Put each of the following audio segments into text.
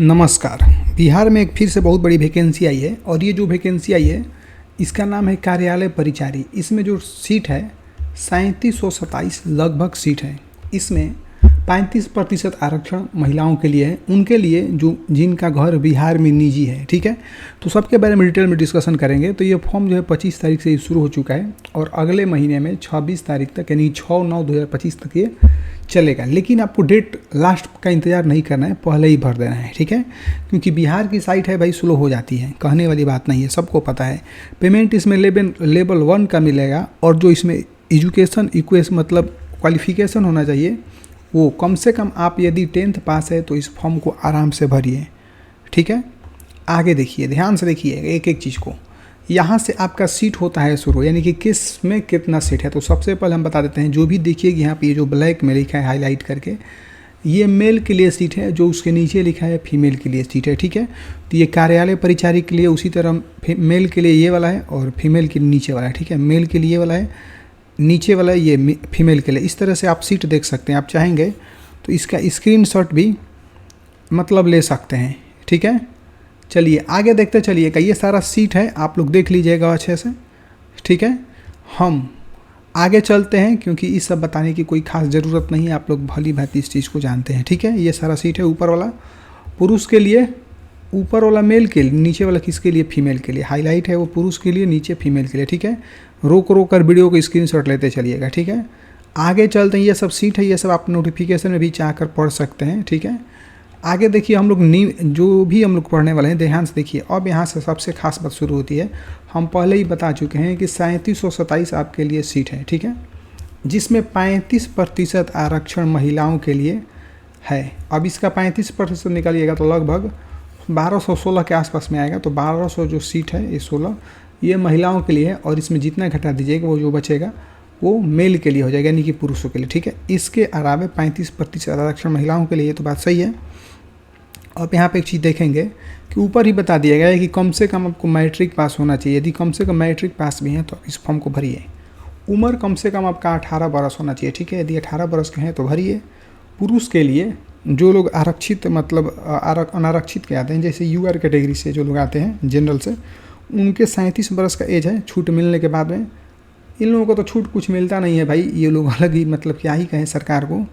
नमस्कार। बिहार में एक फिर से बहुत बड़ी वैकेंसी आई है और ये जो वैकेंसी आई है इसका नाम है कार्यालय परिचारी। इसमें जो सीट है 3727 लगभग सीट है। इसमें 35% आरक्षण महिलाओं के लिए है, उनके लिए जो जिनका घर बिहार में निजी है। ठीक है, तो सबके बारे में डिटेल में डिस्कशन करेंगे। तो ये फॉर्म जो है 25 तारीख से शुरू हो चुका है और अगले महीने में 26 तारीख तक यानी 6/9/2025 तक ये चलेगा। लेकिन आपको डेट लास्ट का इंतज़ार नहीं करना है, पहले ही भर देना है। ठीक है, क्योंकि बिहार की साइट है भाई, स्लो हो जाती है, कहने वाली बात नहीं है, सबको पता है। पेमेंट इसमें लेवल 1 का मिलेगा और जो इसमें एजुकेशन इक्वेशन मतलब क्वालिफिकेशन होना चाहिए वो कम से कम आप यदि 10th पास है तो इस फॉर्म को आराम से भरिए। ठीक है, आगे देखिए, ध्यान से देखिए एक एक चीज़ को। यहाँ से आपका सीट होता है शुरू, यानी कि किस में कितना सीट है। तो सबसे पहले हम बता देते हैं, जो भी देखिए यहाँ पे ये जो ब्लैक में लिखा है हाईलाइट करके, ये मेल के लिए सीट है। जो उसके नीचे लिखा है फीमेल के लिए सीट है। ठीक है, तो ये कार्यालय परिचारी के लिए उसी तरह मेल के लिए ये वाला है और फीमेल के नीचे वाला है। ठीक है, मेल के लिए वाला है, नीचे वाला ये फीमेल के लिए। इस तरह से आप सीट देख सकते हैं। आप चाहेंगे तो इसका स्क्रीनशॉट भी मतलब ले सकते हैं। ठीक है, चलिए आगे देखते चलिएगा। ये सारा सीट है, आप लोग देख लीजिएगा अच्छे से। ठीक है, हम आगे चलते हैं क्योंकि इस सब बताने की कोई खास ज़रूरत नहीं है, आप लोग भली भांति इस चीज़ को जानते हैं। ठीक है, ये सारा सीट है। ऊपर वाला पुरुष के लिए, ऊपर वाला मेल के लिए, नीचे वाला किसके लिए, फीमेल के लिए। हाईलाइट है वो पुरुष के लिए, नीचे फीमेल के लिए। ठीक है, रोक कर वीडियो को स्क्रीनशॉट लेते चलिएगा। ठीक है, आगे चलते हैं। ये सब सीट है, ये सब आप नोटिफिकेशन में भी चाह कर पढ़ सकते हैं। ठीक है, आगे देखिए, हम लोग जो भी हम लोग पढ़ने वाले हैं ध्यान से देखिए। अब यहाँ से सबसे खास बात शुरू होती है। हम पहले ही बता चुके हैं कि 3727 आपके लिए सीट है। ठीक है, जिसमें 35% आरक्षण महिलाओं के लिए है। अब इसका 35% निकालिएगा तो लगभग 1216 के आसपास में आएगा। तो 1200 जो सीट है, ये 16 ये महिलाओं के लिए है और इसमें जितना घटा दीजिएगा वो जो बचेगा वो मेल के लिए हो जाएगा, यानी कि पुरुषों के लिए। ठीक है, इसके अलावा 35% आरक्षण महिलाओं के लिए, ये तो बात सही है। अब यहाँ पे एक चीज़ देखेंगे कि ऊपर ही बता दिया गया है कि कम से कम आपको मैट्रिक पास होना चाहिए। यदि कम से कम मैट्रिक पास भी हैं तो इस फॉर्म को भरिए। उम्र कम से कम आपका 18 बरस होना चाहिए। ठीक है, यदि 18 बरस के हैं तो भरिए। पुरुष के लिए जो लोग आरक्षित मतलब अनारक्षित के आते हैं, जैसे यूआर कैटेगरी से जो लोग आते हैं जनरल से, उनके 37 बरस का एज है। छूट मिलने के बाद में इन लोगों को तो छूट कुछ मिलता नहीं है भाई, ये लोग अलग ही मतलब क्या ही कहें सरकार को।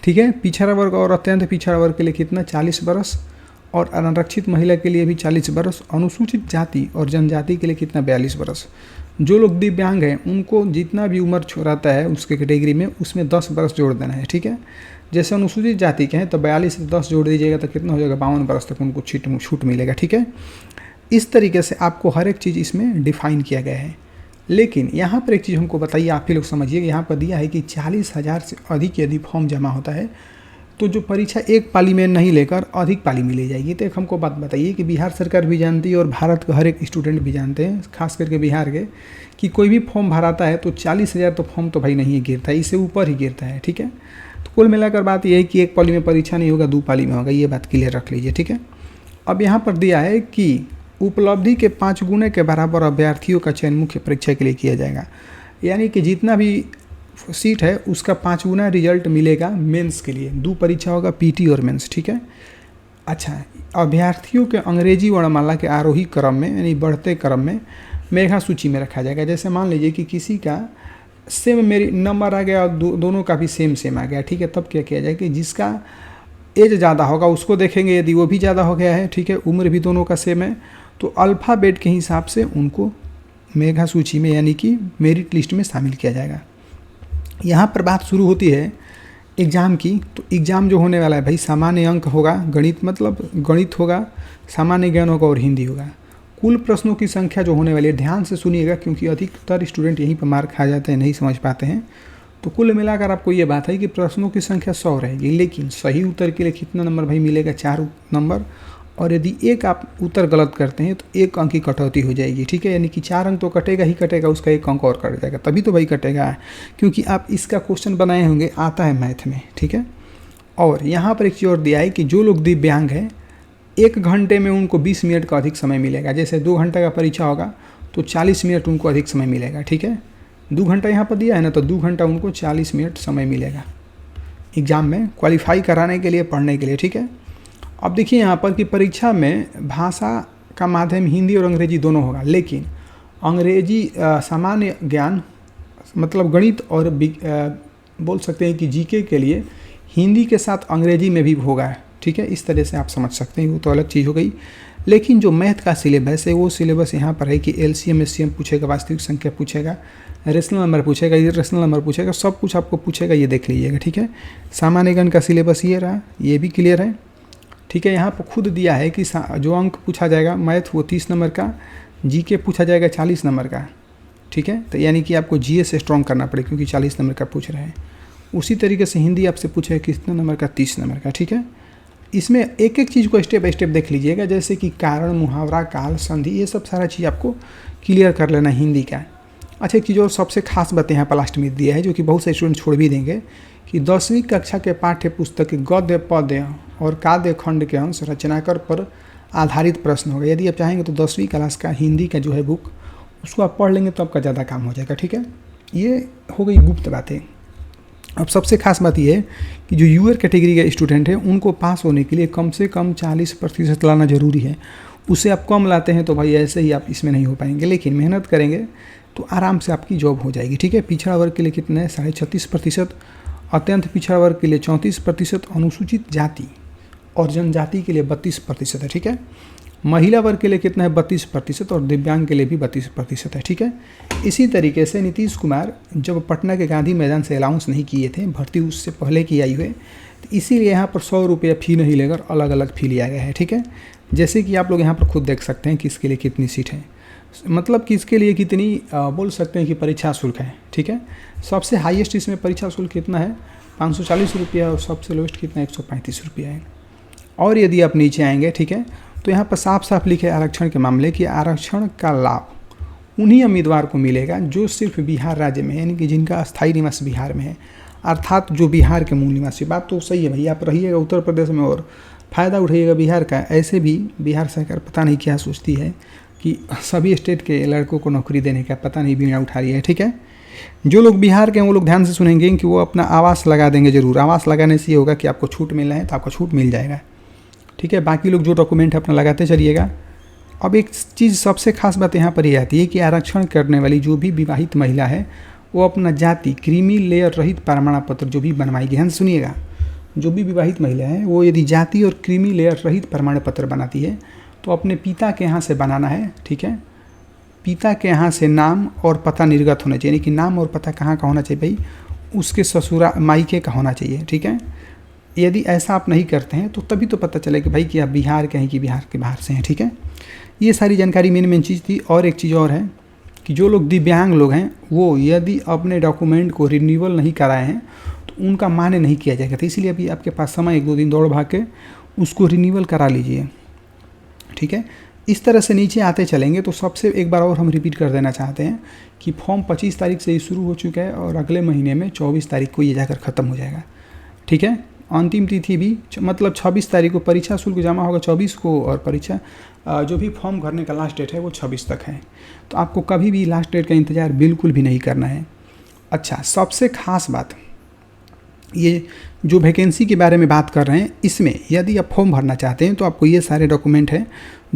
ठीक है, पिछड़ा वर्ग और अत्यंत पिछड़ा वर्ग के लिए कितना, 40 बरस, और अनारक्षित महिला के लिए भी 40 बरस, अनुसूचित जाति और जनजाति के लिए कितना, 42 बरस। जो लोग दिव्यांग हैं उनको जितना भी उम्र रहता है उसके कैटेगरी में, उसमें 10 बरस जोड़ देना है। ठीक है, जैसे अनुसूचित जाति के हैं तो 42 से 10 जोड़ दीजिएगा तो कितना हो जाएगा, 52 बरस तक उनको छूट मिलेगा। ठीक है, इस तरीके से आपको हर एक चीज़ इसमें डिफाइन किया गया है। लेकिन यहाँ पर एक चीज़ हमको बताइए, आप ही लोग समझिए। यहाँ पर दिया है कि 40,000 से अधिक यदि फॉर्म जमा होता है तो जो परीक्षा एक पाली में नहीं लेकर अधिक पाली में ले जाएगी। तो एक हमको बात बताइए कि बिहार सरकार भी जानती है और भारत के हर एक स्टूडेंट भी जानते हैं, खास करके बिहार के, कि कोई भी फॉर्म भराता है तो 40,000 तो फॉर्म तो भाई नहीं गिरता है, इससे ऊपर ही गिरता है। ठीक है, तो कुल मिलाकर बात यह है कि एक पाली में परीक्षा नहीं होगा, 2 पाली में होगा, ये बात क्लियर रख लीजिए। ठीक है, अब यहाँ पर दिया है कि उपलब्धि के 5 गुने के बराबर अभ्यर्थियों का चयन मुख्य परीक्षा के लिए किया जाएगा। यानी कि जितना भी सीट है उसका 5 गुना रिजल्ट मिलेगा मेंस के लिए। 2 परीक्षा होगा, पीटी और मेंस। ठीक है, अच्छा, अभ्यर्थियों के अंग्रेजी वर्णमाला के आरोही क्रम में यानी बढ़ते क्रम में मेघा सूची में रखा जाएगा। जैसे मान लीजिए कि किसी का सेम मेरी नंबर आ गया और दोनों का भी सेम आ गया। ठीक है, तब क्या किया जाए कि जिसका एज ज़्यादा होगा उसको देखेंगे, यदि वो भी ज़्यादा हो गया है, ठीक है, उम्र भी दोनों का सेम है, तो अल्फ़ाबेट के हिसाब से उनको मेघा सूची में यानी कि मेरिट लिस्ट में शामिल किया जाएगा। यहाँ पर बात शुरू होती है एग्ज़ाम की। तो एग्ज़ाम जो होने वाला है भाई, सामान्य अंक होगा, गणित मतलब गणित होगा, सामान्य ज्ञान होगा और हिंदी होगा। कुल प्रश्नों की संख्या जो होने वाली है, ध्यान से सुनिएगा क्योंकि अधिकतर स्टूडेंट यहीं पर मार खा जाते हैं, नहीं समझ पाते हैं। तो कुल मिलाकर आपको ये बात है कि प्रश्नों की संख्या 100 रहेगी, लेकिन सही उत्तर के लिए कितना नंबर भाई मिलेगा, 4 नंबर। और यदि एक आप उत्तर गलत करते हैं तो 1 अंक की कटौती हो जाएगी। ठीक है, यानी कि 4 अंक तो कटेगा ही कटेगा, उसका 1 अंक और कट जाएगा, तभी तो भाई कटेगा, क्योंकि आप इसका क्वेश्चन बनाए होंगे, आता है मैथ में। ठीक है, और यहाँ पर एक चीज़ और दिया है कि जो लोग दिव्यांग हैं 1 घंटे में उनको 20 मिनट का अधिक समय मिलेगा। जैसे 2 घंटे का परीक्षा होगा तो 40 मिनट उनको अधिक समय मिलेगा। ठीक है, 2 घंटा यहाँ पर दिया है ना, तो 2 घंटा उनको 40 मिनट समय मिलेगा एग्ज़ाम में क्वालिफाई कराने के लिए, पढ़ने के लिए। ठीक है, अब देखिए यहाँ पर कि परीक्षा में भाषा का माध्यम हिंदी और अंग्रेजी दोनों होगा, लेकिन अंग्रेजी सामान्य ज्ञान मतलब गणित और बोल सकते हैं कि जीके के लिए हिंदी के साथ अंग्रेजी में भी होगा। ठीक है, इस तरह से आप समझ सकते हैं, वो तो अलग चीज़ हो गई। लेकिन जो मैथ का सिलेबस है वो सिलेबस यहाँ पर है कि एलसीएम एससीएम पूछेगा, वास्तविक संख्या पूछेगा, रेशनल नंबर पूछेगा, इरेशनल नंबर पूछेगा, सब कुछ आपको पूछेगा, ये देख लीजिएगा। ठीक है, सामान्य ज्ञान का सिलेबस ये रहा, ये भी क्लियर है। ठीक है, यहाँ पर खुद दिया है कि जो अंक पूछा जाएगा मैथ वो 30 नंबर का, जीके पूछा जाएगा 40 नंबर का। ठीक है, तो यानी कि आपको जीएस से स्ट्रॉन्ग करना पड़ेगा क्योंकि 40 नंबर का पूछ रहे हैं। उसी तरीके से हिंदी आपसे पूछेगा कितने नंबर का, 30 नंबर का। ठीक है, इसमें एक एक चीज़ को स्टेप बाय स्टेप देख लीजिएगा, जैसे कि कारण, मुहावरा, काल, संधि, ये सब सारा चीज़ आपको क्लियर कर लेना हिंदी का। अच्छा, एक चीज़ और सबसे खास बात यहाँ पर लास्ट में दिया है जो कि बहुत से स्टूडेंट छोड़ भी देंगे कि 10वीं कक्षा के पाठ्य पुस्तक के गद्य, पद्य और काव्य खंड के अंश रचनाकर पर आधारित प्रश्न होगा। यदि आप चाहेंगे तो 10वीं क्लास का हिंदी का जो है बुक उसको आप पढ़ लेंगे तो आपका ज़्यादा काम हो जाएगा। ठीक है, ये हो गई गुप्त बातें। अब सबसे खास बात यह है कि जो यूअर कैटेगरी के स्टूडेंट हैं उनको पास होने के लिए कम से कम 40% लाना ज़रूरी है। उससे आप कम लाते हैं तो भाई ऐसे ही आप इसमें नहीं हो पाएंगे, लेकिन मेहनत करेंगे तो आराम से आपकी जॉब हो जाएगी। ठीक है, पिछड़ा वर्ग के लिए कितना है, 36.5%, अत्यंत पिछड़ा वर्ग के लिए 34%, अनुसूचित जाति और जनजाति के लिए 32% है। ठीक है, महिला वर्ग के लिए कितना है, 32%, और दिव्यांग के लिए भी 32% है। ठीक है, इसी तरीके से नीतीश कुमार जब पटना के गांधी मैदान से अलाउंस नहीं किए थे, भर्ती उससे पहले की आई हुई, तो इसीलिए यहाँ पर 100 रुपये फ़ी नहीं लेकर अलग अलग फ़ी लिया गया है। ठीक है, जैसे कि आप लोग यहाँ पर खुद देख सकते हैं कि इसके लिए कितनी सीट है, मतलब कि इसके लिए कितनी बोल सकते हैं कि परीक्षा शुल्क है। ठीक है, सबसे हाईएस्ट इसमें परीक्षा शुल्क कितना है, 540 रुपया, और सबसे लोएस्ट कितना है, 135 रुपया है। और यदि आप नीचे आएंगे, ठीक है, तो यहाँ पर साफ साफ लिखे आरक्षण के मामले कि आरक्षण का लाभ उन्हीं उम्मीदवार को मिलेगा जो सिर्फ बिहार राज्य में है, यानी कि जिनका स्थायी निवास बिहार में है, अर्थात जो बिहार के मूल निवासी। बात तो सही है भाई, आप रहिएगा उत्तर प्रदेश में और फ़ायदा उठाइएगा बिहार का। ऐसे भी बिहार सरकार पता नहीं क्या सोचती है कि सभी स्टेट के लड़कों को नौकरी देने का पता नहीं बीड़ा उठा रही है। ठीक है, जो लोग बिहार के हैं वो लोग ध्यान से सुनेंगे कि वो अपना आवास लगा देंगे ज़रूर। आवास लगाने से ये होगा कि आपको छूट मिलना है तो आपको छूट मिल जाएगा। ठीक है, बाकी लोग जो डॉक्यूमेंट अपना लगाते चलिएगा। अब एक चीज़ सबसे खास बात यहाँ पर ये आती है कि आरक्षण करने वाली जो भी विवाहित महिला है वो अपना जाति क्रीमी लेयर रहित प्रमाण पत्र जो भी बनवाएगी, ध्यान सुनिएगा, जो भी विवाहित महिला है वो यदि जाति और क्रीमी लेयर रहित प्रमाण पत्र बनाती है तो अपने पिता के यहाँ से बनाना है। ठीक है, पिता के यहाँ से नाम और पता निर्गत होना चाहिए, यानी कि नाम और पता कहाँ का होना चाहिए भाई, उसके ससुरा मायके का होना चाहिए। ठीक है, यदि ऐसा आप नहीं करते हैं तो तभी तो पता चले कि भाई कि आप बिहार के हैं कि बिहार के बाहर से हैं। ठीक है, ये सारी जानकारी मेन चीज़ थी। और एक चीज़ और है कि जो लोग दिव्यांग लोग हैं वो यदि अपने डॉक्यूमेंट को रिन्यूअल नहीं कराए हैं तो उनका मान्य नहीं किया जाएगा। तो इसीलिए अभी आपके पास समय 1-2 दिन दौड़ भाग के उसको रिन्यूअल करा लीजिए। ठीक है, इस तरह से नीचे आते चलेंगे तो सबसे एक बार और हम रिपीट कर देना चाहते हैं कि फॉर्म 25 तारीख से ही शुरू हो चुका है और अगले महीने में 24 तारीख को ये जाकर ख़त्म हो जाएगा। ठीक है, अंतिम तिथि भी मतलब 26 तारीख को परीक्षा शुल्क जमा होगा 24 को, और परीक्षा जो भी फॉर्म भरने का लास्ट डेट है वो 26 तक है। तो आपको कभी भी लास्ट डेट का इंतज़ार बिल्कुल भी नहीं करना है। अच्छा, सबसे खास बात, ये जो वैकेंसी के बारे में बात कर रहे हैं, इसमें यदि आप फॉर्म भरना चाहते हैं तो आपको ये सारे डॉक्यूमेंट हैं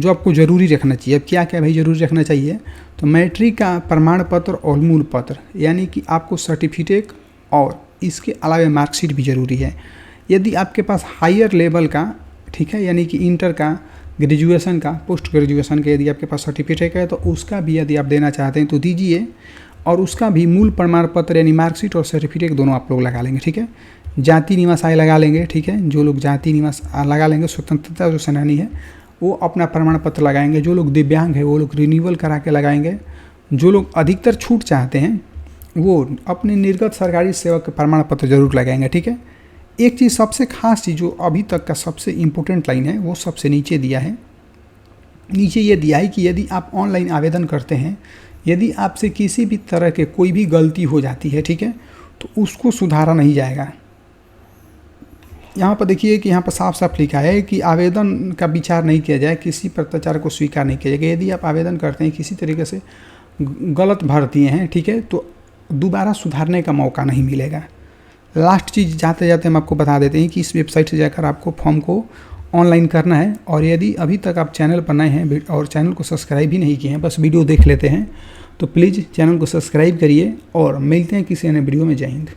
जो आपको ज़रूरी रखना चाहिए। अब क्या क्या भाई ज़रूरी रखना चाहिए, तो मैट्रिक का प्रमाण पत्र और मूल पत्र, यानी कि आपको सर्टिफिकेट और इसके अलावा मार्कशीट भी ज़रूरी है। यदि आपके पास हायर लेवल का, ठीक है, यानी कि इंटर का, ग्रेजुएशन का, पोस्ट ग्रेजुएशन का यदि आपके पास सर्टिफिकेट है तो उसका भी यदि आप देना चाहते हैं तो दीजिए, और उसका भी मूल प्रमाण पत्र यानी मार्कशीट और सर्टिफिकेट दोनों आप लोग लगा लेंगे। ठीक है, जाति निवास आय लगा लेंगे। ठीक है, जो लोग जाति निवास लगा लेंगे, स्वतंत्रता जो सेनानी है वो अपना प्रमाण पत्र लगाएंगे, जो लोग दिव्यांग है वो लोग रिन्यूअल करा के लगाएंगे, जो लोग अधिकतर छूट चाहते हैं वो अपने निर्गत सरकारी सेवक के प्रमाण पत्र जरूर लगाएंगे। ठीक है, एक चीज़ सबसे खास चीज़ जो अभी तक का सबसे इम्पोर्टेंट लाइन है वो सबसे नीचे दिया है। नीचे ये दिया है कि यदि आप ऑनलाइन आवेदन करते हैं, यदि आपसे किसी भी तरह के कोई भी गलती हो जाती है, ठीक है, तो उसको सुधारा नहीं जाएगा। यहाँ पर देखिए कि यहाँ पर साफ साफ लिखा है कि आवेदन का विचार नहीं किया जाए, किसी पत्राचार को स्वीकार नहीं किया जाएगा। यदि आप आवेदन करते हैं किसी तरीके से गलत भर दिए हैं, ठीक है, तो दोबारा सुधारने का मौका नहीं मिलेगा। लास्ट चीज़ जाते जाते हम आपको बता देते हैं कि इस वेबसाइट से जाकर आपको फॉर्म को ऑनलाइन करना है। और यदि अभी तक आप चैनल पर नए हैं और चैनल को सब्सक्राइब भी नहीं किए हैं, बस वीडियो देख लेते हैं, तो प्लीज़ चैनल को सब्सक्राइब करिए और मिलते हैं किसी अन्य वीडियो में। जय हिंद।